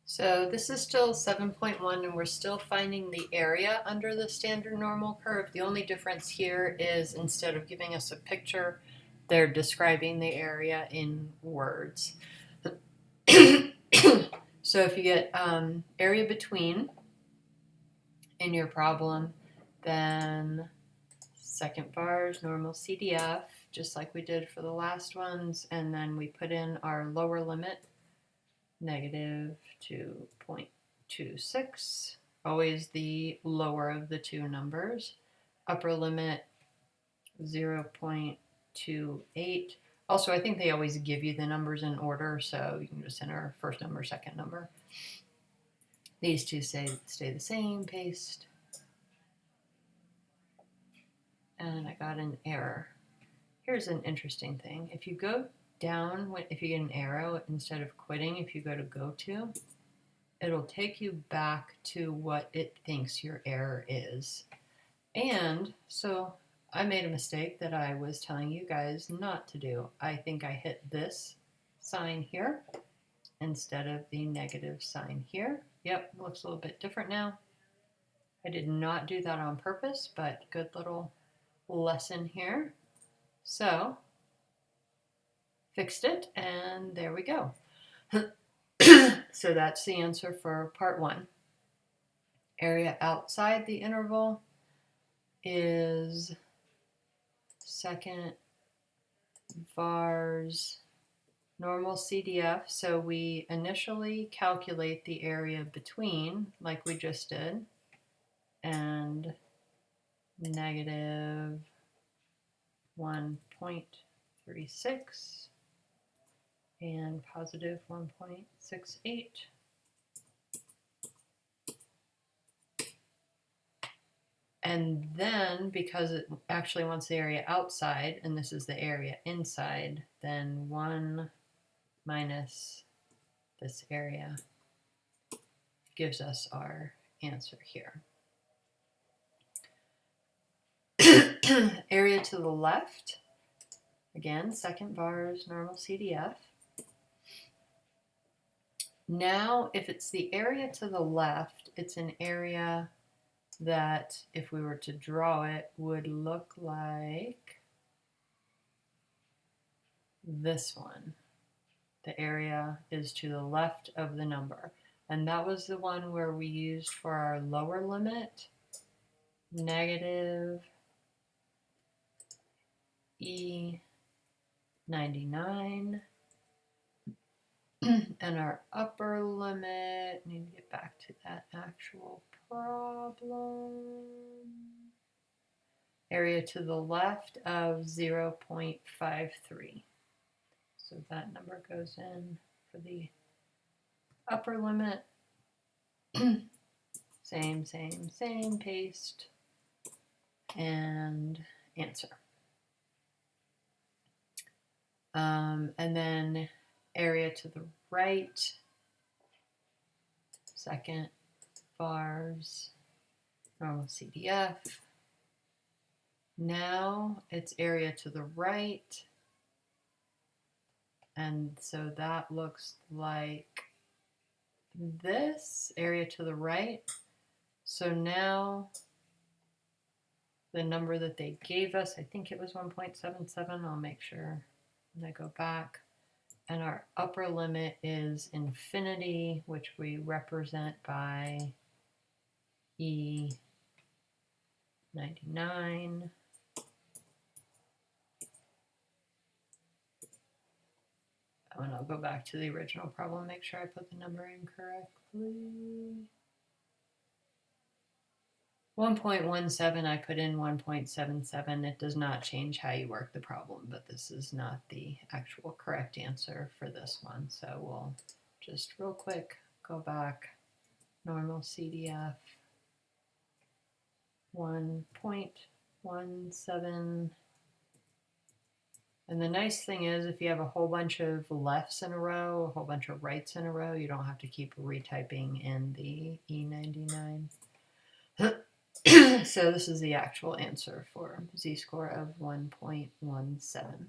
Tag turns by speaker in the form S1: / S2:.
S1: So this is still 7.1 and we're still finding the area under the standard normal curve. The only difference here is instead of giving us a picture, they're describing the area in words. So if you get area between in your problem, then second vars, normal CDF, just like we did for the last ones, and then we put in our lower limit, negative 2.26, always the lower of the two numbers. Upper limit 0.28. Also, I think they always give you the numbers in order, so you can just enter first number, second number. These two stay the same, paste. And I got an error. Here's an interesting thing. If you go down, if you get an arrow, instead of quitting, if you go to, it'll take you back to what it thinks your error is. And so I made a mistake that I was telling you guys not to do. I think I hit this sign here instead of the negative sign here. Yep, looks a little bit different now. I did not do that on purpose, but good little lesson here. So fixed it, and there we go. So that's the answer for part one. Area outside the interval is second vars normal CDF. So we initially calculate the area between, like we just did, and negative 1.36 and positive 1.68. And then, because it actually wants the area outside, and this is the area inside, then 1 minus this area gives us our answer here. Area to the left, again, second vars, normal CDF. Now, if it's the area to the left, it's an area that, if we were to draw it, would look like this one. The area is to the left of the number. And that was the one where we used for our lower limit, negative E99. And our upper limit, need to get back to that actual problem. Area to the left of 0.53. So that number goes in for the upper limit. Same, paste, and answer. And then area to the right, second vars, normal CDF. Now it's area to the right, and so that looks like this, area to the right. So now the number that they gave us, I think it was 1.77, I'll make sure when I go back. And our upper limit is infinity, which we represent by E99. Oh, and I'll go back to the original problem, make sure I put the number in correctly. 1.17, I put in 1.77. It does not change how you work the problem, but this is not the actual correct answer for this one. So we'll just real quick go back, normal CDF, 1.17. And the nice thing is, if you have a whole bunch of lefts in a row, a whole bunch of rights in a row, you don't have to keep retyping in the E99. So this is the actual answer for z-score of 1.17.